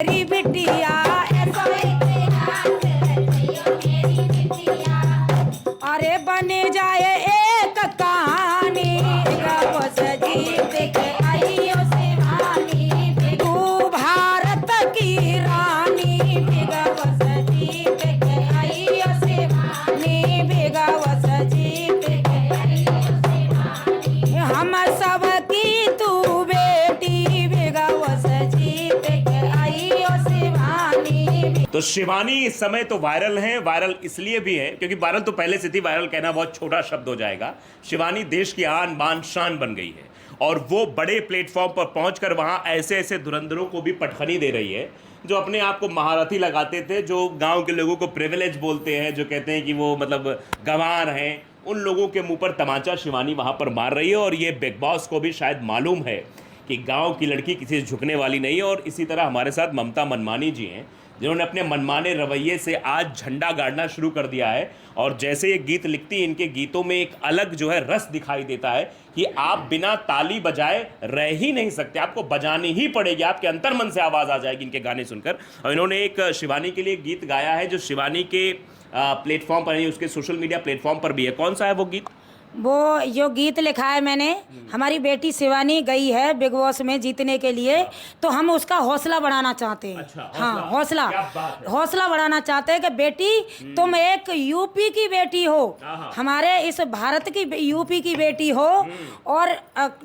मेरी बिटिया अरे बने जाए एक कहानी गवस जीत के आइयो शिवानी तू भारत की रानी गवस जीत के आइयो शिवानी गवस जीत के आइयो शिवानी हम सब की तू बेटी गवस जीत के आइयो शिवानी। तो शिवानी इस समय तो वायरल है। वायरल इसलिए भी है क्योंकि वायरल तो पहले से थी, वायरल कहना बहुत छोटा शब्द हो जाएगा। शिवानी देश की आन बान शान बन गई है और वो बड़े प्लेटफॉर्म पर पहुंचकर वहां ऐसे ऐसे धुरंधरों को भी पटखनी दे रही है जो अपने आप को महारथी लगाते थे, जो गांव के लोगों को प्रिविलेज बोलते हैं, जो कहते हैं कि वो मतलब गंवार हैं, उन लोगों के मुंह पर तमाचा शिवानी वहां पर मार रही है। और ये बिग बॉस को भी शायद मालूम है कि गांव की लड़की किसी से झुकने वाली नहीं है। और इसी तरह हमारे साथ ममता मनमानी जी हैं जिन्होंने अपने मनमाने रवैये से आज झंडा गाड़ना शुरू कर दिया है। और जैसे ये गीत लिखती है, इनके गीतों में एक अलग जो है रस दिखाई देता है कि आप बिना ताली बजाए रह ही नहीं सकते, आपको बजानी ही पड़ेगी, आपके अंतर्मन से आवाज़ आ जाएगी इनके गाने सुनकर। और इन्होंने एक शिवानी के लिए गीत गाया है जो शिवानी के प्लेटफॉर्म पर नहीं, उसके सोशल मीडिया प्लेटफॉर्म पर भी है। कौन सा है वो गीत? वो जो गीत लिखा है मैंने, हमारी बेटी शिवानी गई है बिग बॉस में जीतने के लिए, तो हम उसका हौसला बढ़ाना चाहते हैं। अच्छा, हाँ, हौसला हौसला बढ़ाना चाहते हैं कि बेटी तुम एक यूपी की बेटी हो, हमारे इस भारत की यूपी की बेटी हो और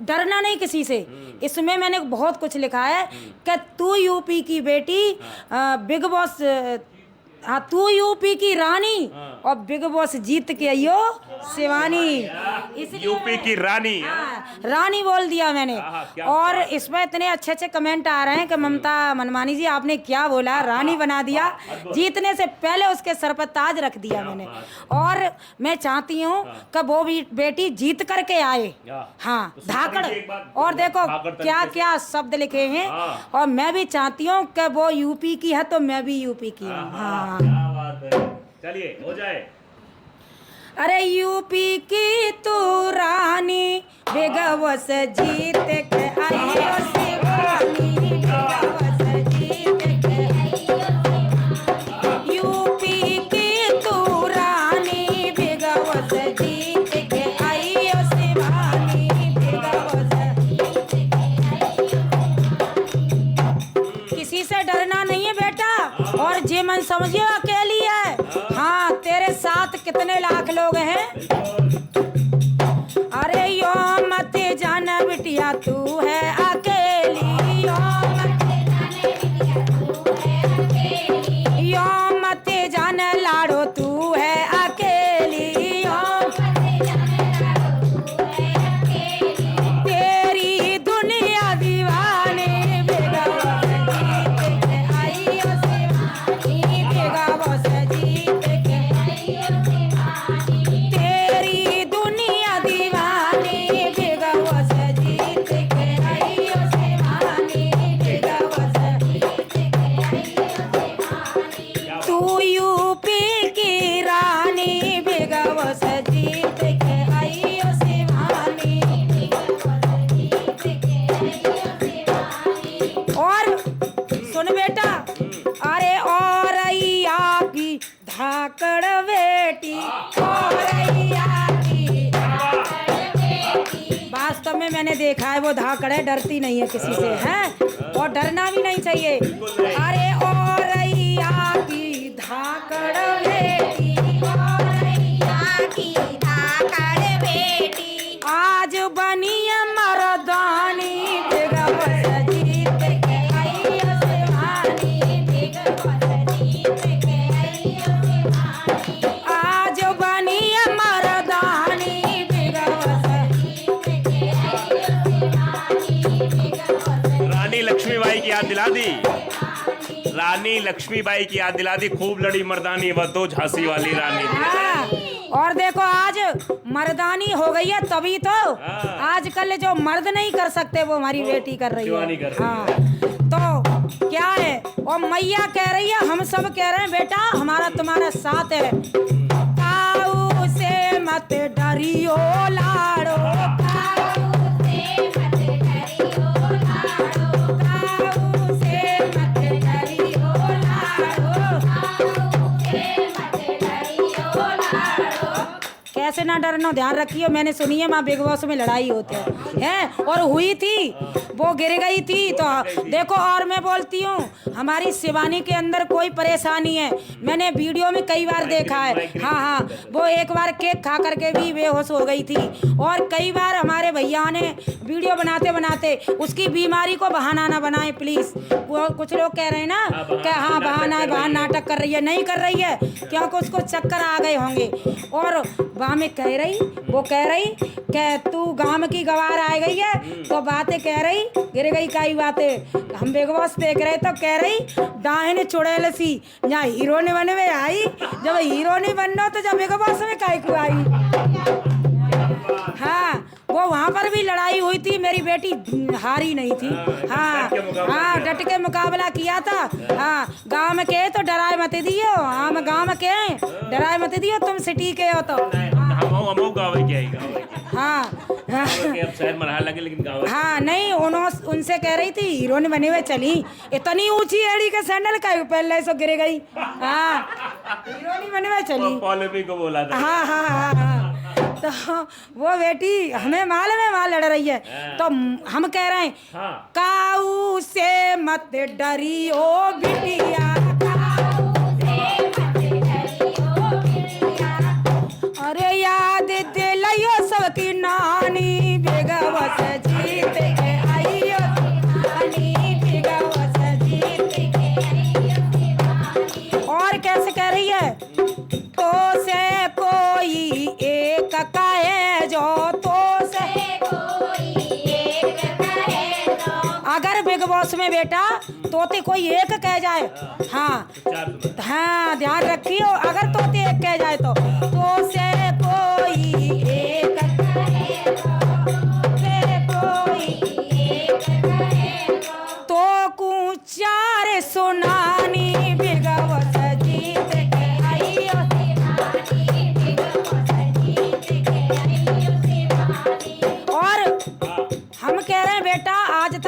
डरना नहीं किसी से। इसमें मैंने बहुत कुछ लिखा है कि तू यूपी की बेटी, बिग बॉस, हाँ तू यूपी की रानी और बिग बॉस जीत के आइयो शिवानी। यूपी की रानी, रानी बोल दिया मैंने। और इसमें इतने अच्छे अच्छे कमेंट आ रहे हैं कि ममता मनमानी जी आपने क्या बोला, रानी बना दिया, जीतने से पहले उसके सर पर ताज रख दिया मैंने। और मैं चाहती हूँ कि वो भी बेटी जीत करके आए। हाँ, धाकड़। और देखो क्या क्या शब्द लिखे हैं। और मैं भी चाहती हूँ कि वो यूपी की है तो मैं भी यूपी की हूँ। हाँ, क्या बात है, चलिए हो जाए। अरे यूपी की तू रानी बेगवस जीत के आइयो शिवानी, बेगवस जीत के आइयो शिवानी। यूपी की तू रानी बेगवस जीत के आइयो शिवानी, बेगवस जीत के आइयो शिवानी। किसी से डरना नहीं है बेटा, और जे मन समझियो अकेली है। हाँ, तेरे साथ कितने लाख लोग हैं। अरे यो मत जान बिटिया तू है अकेली, यो मत जान बिटिया तू है अकेली, यो मत जान लाड़ो तू है अकेली, यो मत जान लाड़ो तू है अकेली। तेरी दुनिया दीवानी बेगवस जीत के आइयो शिवानी, बेगवस जीत के आइयो शिवानी। तेरी दुनिया दीवानी बेगवस जीत के आइयो शिवानी, बेगवस जीत के आइयो शिवानी। तू यूपी की रानी बेगवस जीत के आइयो शिवानी, बेगवस जीत के आइयो शिवानी। और सुन बेटा, अरे औरैया की धाकड़ बेटी, औरैया की धाकड़ बेटी। वास्तव में मैंने देखा है वो धाकड़ है, डरती नहीं है किसी से, है, और डरना भी नहीं चाहिए। अरे औरैया की धाकड़ बेटी, औरैया की धाकड़ बेटी, आज बनी मर्दानी बेगवस जीत के आइयो शिवानी, बेगवस जीत के आइयो शिवानी। आज बनी मर्दानी बेगवस जीत के आइयो शिवानी, बेगवस। रानी लक्ष्मीबाई की याद दिला दी, रानी लक्ष्मीबाई की याद दिला दी। खूब लड़ी मर्दानी वह तो झांसी वाली रानी। हाँ, और देखो आज मर्दानी हो गई है तभी तो आजकल जो मर्द नहीं कर सकते वो हमारी बेटी कर रही है। हाँ, तो क्या है, और मैया कह रही है, हम सब कह रहे हैं बेटा हमारा तुम्हारा साथ है। काऊ से मत डरियो लाड़ो, काऊ से मत डरियो लाड़ो, काऊ से मत डरियो डरना, ध्यान रखियो। मैंने सुनी है वहाँ बिग बॉस में लड़ाई होते हैं और हुई थी, वो गिर गई थी। तो देखो, और मैं बोलती हूँ हमारी शिवानी के अंदर कोई परेशानी है, मैंने वीडियो में कई बार देखा है। हाँ हाँ, वो एक बार केक खा करके भी बेहोश हो गई थी, और कई बार हमारे भैया ने वीडियो बनाते बनाते उसकी बीमारी को बहाना ना बनाए प्लीज। वो कुछ लोग कह रहे हैं ना कि हाँ बहाना है, बहाना नाटक कर रही है, नहीं कर रही है, क्योंकि उसको चक्कर आ गए होंगे। और वहाँ में वो कह रही कि तू गांव की गवार आ गई है, तो बातें कह रही, गिर गई कई बातें। हम बिग बॉस देख रहे तो कह रही डाहने चुड़ैल सी, यहाँ हीरो ने बने में आई, जब हीरो नहीं बनना तो जब बिग बॉस में काहे को आई। हाँ, वो वहाँ पर भी लड़ाई हुई थी, मेरी बेटी हारी नहीं थी। हाँ हाँ, डट के मुकाबला किया था। हाँ, गांव में के तो डराए मत दियो, हम गांव में के डराए मत दियो, तुम सिटी के हो तो। हम गाँव के आई, हाँ अब शहर मरहा लगे, लेकिन गाँव। हाँ नहीं, उनसे कह रही थी हीरो ने बने हुए चली, इतनी ऊंची एड़ी के सैंडल का पहले सो गिर गई। हाँ, हीरो नहीं बने हुए चली, पॉलिटिक्स को बोला था। हाँ हाँ हाँ हाँ, तो वो बेटी हमें मालूम है वहाँ लड़ रही है, तो हम कह रहे हैं काऊ से मत डरियो बिटिया, अरे याद दिलाइयो सबकी नानी, बिग बॉस जीत के आइयो नानी, बिग बॉस जीत के आइयो। और कैसे कह रही है, तो से कोई एक कहे जो, तो से कोई एक कहे जो, अगर बिग बॉस में बेटा तोते कोई एक कह जाए, हाँ हाँ ध्यान रखियो, अगर तोते एक कह जाए तो से कोई